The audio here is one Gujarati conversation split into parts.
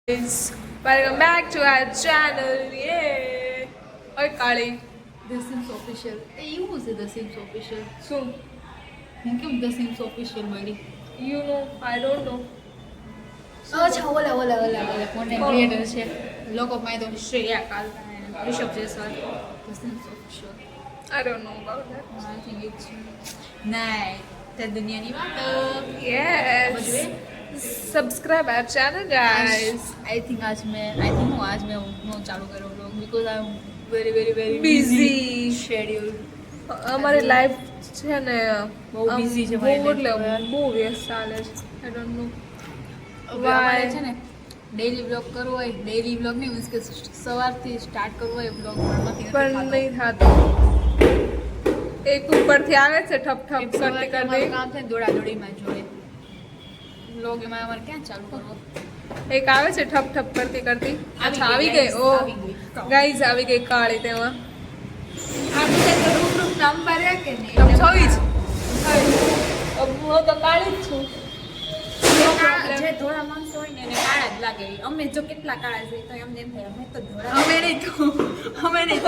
Welcome back to our channel. Yay! Oi, Kali. The Sims Official. You was The Sims Official. Soon. હું કેમ The Sims Official મળી? You know, I don't know. અચ્છા ઓલા કોન્ટેન્ટ ક્રિએટર છે. લોકો માય તો Shreya કાલકા Rishabh Jaiswal. The Sims Official. I don't know about that. I think it's nice. તે દુનિયાની વાતો. Yes. Subscribe our channel, guys. I think आज मैं वो चालू करूँ vlog because I am very Busy. schedule. અમારી લાઈફ છે ને બહુ busy છે બહુ મારી એટલે life તો બહુ વ્યસ્ત ચાલે છે. I don't know. અમારે છે ને ડેઈલી વ્લોગ કરવો હોય ડેઈલી વ્લોગ નહીં મીન્સ કે સવારથી સ્ટાર્ટ કરવો હોય વ્લોગ પણ નહીં થતું. એક ઉપરથી આવે છે ઠપ ઠપ કરતી કરતી. કામ થાય દોડાદોડીમાં જોઈએ વ્લોગ એમાં અમારે ક્યાં ચાલુ કરવો એક આવે છે ઠપ ઠપ કરતી કરતી. અચ્છા આવી ગઈ. ઓ ગાઈઝ આવી ગઈ કાળી તેમાં. નામ ભર્યા કે નહીં તમે છવી જ હું તો કાળી જ છું. જે ધોળા માણસો હોય ને એને કાળા જ લાગે અમે જો કેટલા કાળા છે તો અમને એમ થાય અમે તો ધોળા અમે નહીં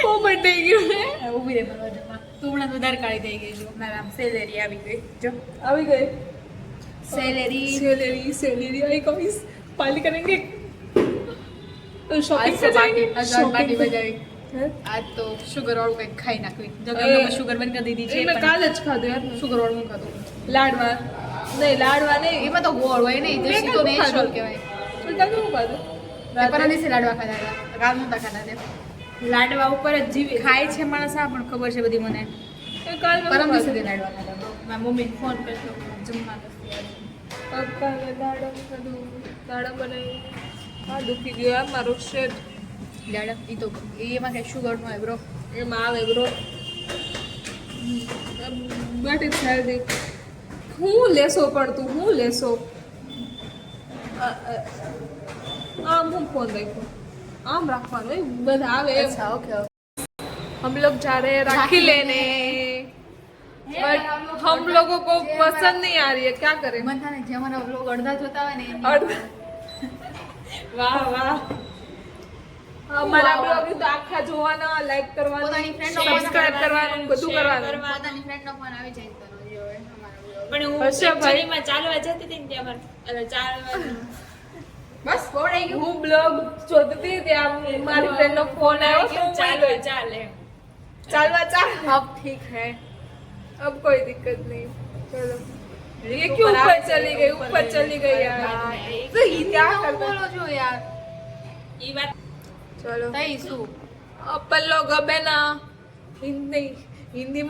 પોપટ થઈ ગયું ને. ઊભી રહે બાજુમાં તું હમણાં વધારે કાળી થઈ ગઈ જો મારા આમ સેલેરી આવી ગઈ જો આવી ગઈ સેલેરી સેલેરી आई गाइस पार्टी करेंगे तो આજ शॉपिंग તો करेंगे બાકી બજાવી આજ તો શુગર વાળું કંઈક ખાઈ નાખવી જો કે અમે શુગર બંધ કરી દીધી છે मैं काल જ ખાધું યાર. શુગર વાળું હું ખાધું લાડવા નહીં લાડવા નહીં એમાં તો ગોળ હોય નહીં મેં દેશી તો કાલ નેચરલ ખાધું. કહેવાય તો કાલ હું ખાધું પરમ દિવસે લાડવા ખાધા હતા કાલ નહોતા ખાધા તે લાડવા ઉપર જ જીવી ખાય છે માણસ આ પણ ખબર છે બધી મને કાલ પરમ દિવસે તે લાડવા ખાધા મારા મમ્મીને ફોન કર્યો જમવા નથી કાલે દાડમ ખાધું દાડમ બનાવી. હા દુખી ગયો યાર મારો શેર. લાડવા એ તો એમાં કઈ શુગર ન હોય બ્રો એમાં આવે બ્રો બટ ઇટ્સ હેલ્ધી. હું લેશો પણ તું હું લેશો આમ હું ફોન રાખ્યો આમ રાખવાનું હોય બધા આવે એમ. અચ્છા ઓકે हम लोग जा रहे हैं राखी लेने बट हम लोगों को पसंद नहीं आ रही है क्या करें. મન થાય ને જે અમારા વ્લોગ અડધા જોતા હોય ને વાહ વાહ અમારા બ્લોગ તો આખા જોવાના લાઈક કરવાના પોતાની friend નો સબસ્ક્રાઇબ કરવાનું બધું કરવાનું. પોતાની ફ્રેન્ડનો ફોન આવી જાય તો જોઈએ અમારા vlog. પણ હું હર્ષભાઈ. એકચ્યુઅલીમાં ચાલવા જતી હતી ને ત્યાં ચાલવા બસ બોડાઈ ગયું હું બ્લોગ જોતી હતી ત્યાં મારી ફ્રેન્ડ નો ફોન આવ્યો તો હું ચાલે ગઈ. ચાલે ચાલવા ચાલ अब ठीक है अब कोई दिक्कत नहीं चलो ये क्यों ऊपर चली गई यार तो ये क्या करता બોલો છો યાર ઈ વાત चलो તઈ શું अपन लोग अब है ना हिंदी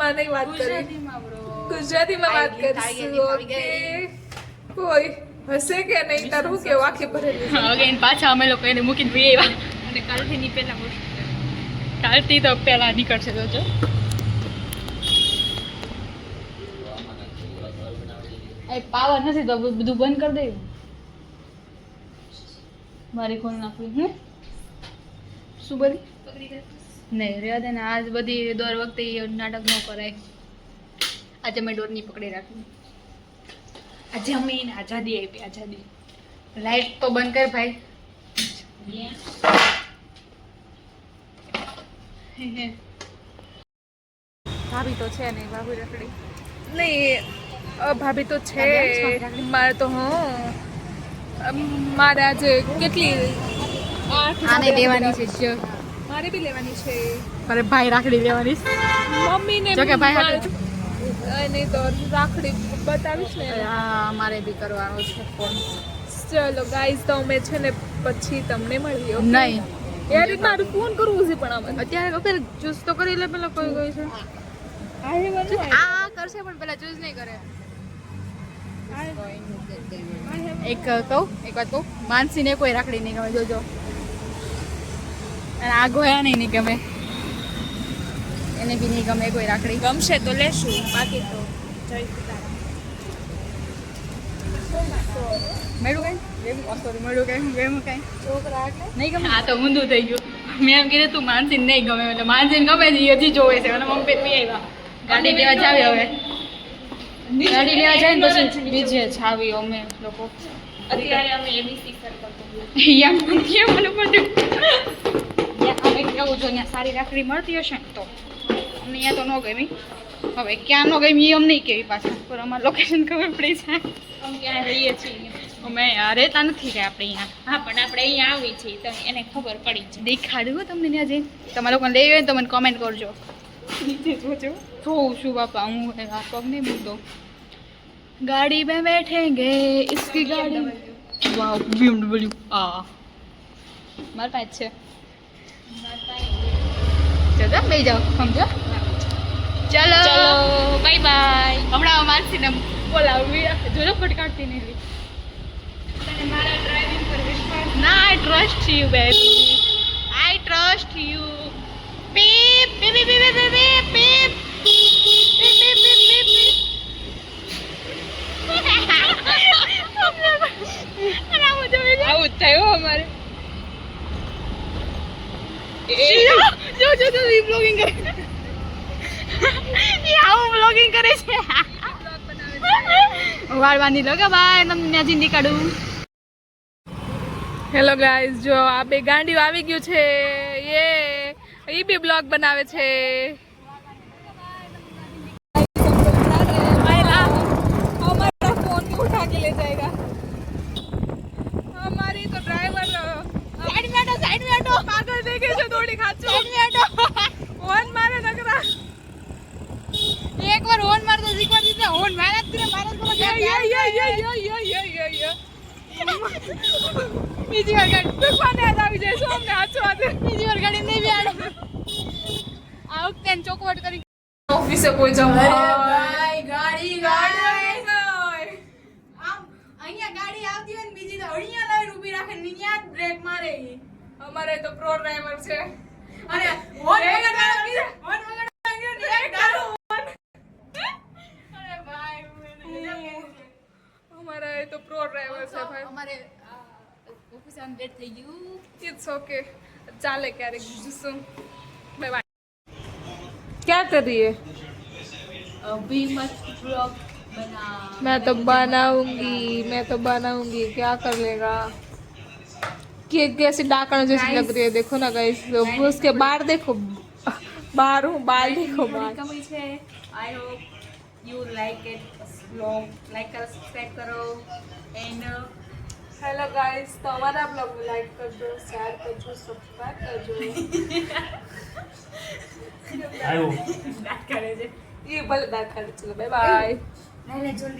में नहीं बात करें ગુજરાતીમાં બ્રો गुजराती में बात આવી कर ગઈ. कोई હશે કે નહીં તારું કે વાકી ભરેલી છે? અગેન પાછા અમે લોકો એને મૂકીને ભાઈ આવ્યા અને કાલથી ની પહેલા કાલથી તો પહેલા નીકળશે તો જો એ પાવર નથી તો બધું બંધ કરી દે મારી ફોન નાખવી હું શું બધી નહીં રેવા દે ને આજ બધી દર વખતે એ નાટક ન કરાય આજે મેં ડોર નહીં પકડી રાખી આજે અમે એને આઝાદી આપી આઝાદી લાઈટ તો બંધ કર ભાઈ ભાભી તો છે નહીં ભાભી રખડી નહીં ભાભી તો છે મારે તો મારે આજે કેટલી 8 આને લેવાની છે જો મારે બી લેવાની છે અરે ભાઈ રાખડી લેવાની છે મમ્મીને જો કે ભાઈ મારે- નહીં તો રાખડી બતાવીશ ને. હા મારે બી કરવાનો છે ફોન ચલો ગાઈઝ તો અમે છે ને પછી તમને મળીએ okay? નહીં યાર એ મારું ફોન કરવું છે પણ આમાં અત્યારે અત્યારે ચૂઝ તો કરી લે પેલા કોઈ કોઈ છે આ કરશે પણ પેલા ચૂઝ નહીં કરે એક વાત કહું માનસીને કોઈ રાખડી નહીં ગમે જોજો અને આ ગોયા નહીં ગમે એને બી નહીં ગમે કોઈ રાખડી ગમશે તો લેશું બાકી તો જય મેળું કઈ સોરી મેળું કઈ ગેમ કઈ છોકરા એટલે નહીં ગમે આ તો ઊંધું થઈ ગયું મેં એમ કીધું તું માનસીને નહીં ગમે એટલે માનસીને ગમે છે એ હજી જોવે છે અને મમ્મી પી આવ્યા ગાડી લેવા જાવી હવે ગાડી લેવા જાય ને પછી બીજે જાવી અમે લોકો અત્યારે અમે એબીસી સર કરતો યાર મને બધું અમે કેવું જો ત્યાં સારી રાખડી મળતી હશે ને તો અમને અહીંયા તો ન ગમી. હવે ક્યાં ન ગમી અમને નહીં કેવી પાછા પર અમારે લોકેશન ખબર પડી જાય. અમે ક્યાં રહીએ છીએ અમે રહેતા નથી કે આપણે અહીંયા હા પણ આપણે અહીંયા આવી છીએ તો એને ખબર પડી છે. દેખાડું તમને ત્યાં જઈને તમારા લોકોને લેવી હોય ને તો મને કોમેન્ટ કરજો. નીચે જોજો જોઉં છું બાપા હું આ પગ નહીં મૂક દઉં. ગાડી में बैठेंगे इसकी गाड़ी वाह BMW આ મારા પાસે છે. ચલો બે જાઓ સમજો. ચલો ચલો બાય બાય. હમણાં મારસીને બોલાવી જોજો ફટકારતી નહીં લી. તને મારા ડ્રાઇવિંગ પર વિશ્વાસ ના I trust you baby I trust you. Peep peep peep peep peep peep peep peep peep peep. આવું થયું અમારે. જો જો જો ઈ બ્લોગિંગ કરે ઈ આવું બ્લોગિંગ કરે છે. વાળ બાંધી લો કે ભાઈ તમને ત્યાં જિંદગી કાઢું. હેલો ગાઈઝ, જો આ બે ગાંડીઓ આવી ગયું છે. એ બી બ્લોગ બનાવે છે. उठा के ले जाएगा हमारी तो ड्राइवर साइड में हटो पागल देखे जो थोड़ी खाचो साइड में हटो होर्न मारे नगरा एक बार होर्न मार तो शिकवा दीजिए. होर्न मारा तेरे मारा तो ये બીજી વાર ગાડી दुकान याद આવી જાય શું અમને હાચો આજે બીજી વાર ગાડી નહીં બેહાડો. આ વખતે એને ચોકવટ કરી ઓફિસે પહોંચાવ ભાઈ ગાડી આમ અહીંયા ગાડી આવતી હોય ને બીજી તો અહીંયા લાવીને ઊભી રાખે ને ત્યાં જ બ્રેક મારે ઈ. અમારે તો પ્રો ડ્રાઈવર છે અને હોર્ન વગર બ્રેક ડાલો. અરે ભાઈ અમારે તો પ્રો ડ્રાઈવર છે ભાઈ અમારે ઓફિસ આમ લેટ થઈ ગયું. इट्स ओके ચાલે ક્યારેક બીજું બાય બાય क्या कर रही है અભી મત બ્લોગ બના. मैं तो बनाऊंगी क्या कर लेगा केक कैसी डाकण जैसी लग रही है देखो ना गाइस उसके बाल देखो बाल देखो बाल કમી છે. I hope you like it blog. Like કરો, સબસ્ક્રાઇબ કરો એન્ડ हेलो गाइस तो हमारा ब्लॉग को लाइक कर दो शेयर कर दो सब्सक्राइब कर दो કરે છે. ये बल चलो बाय बाय નહીં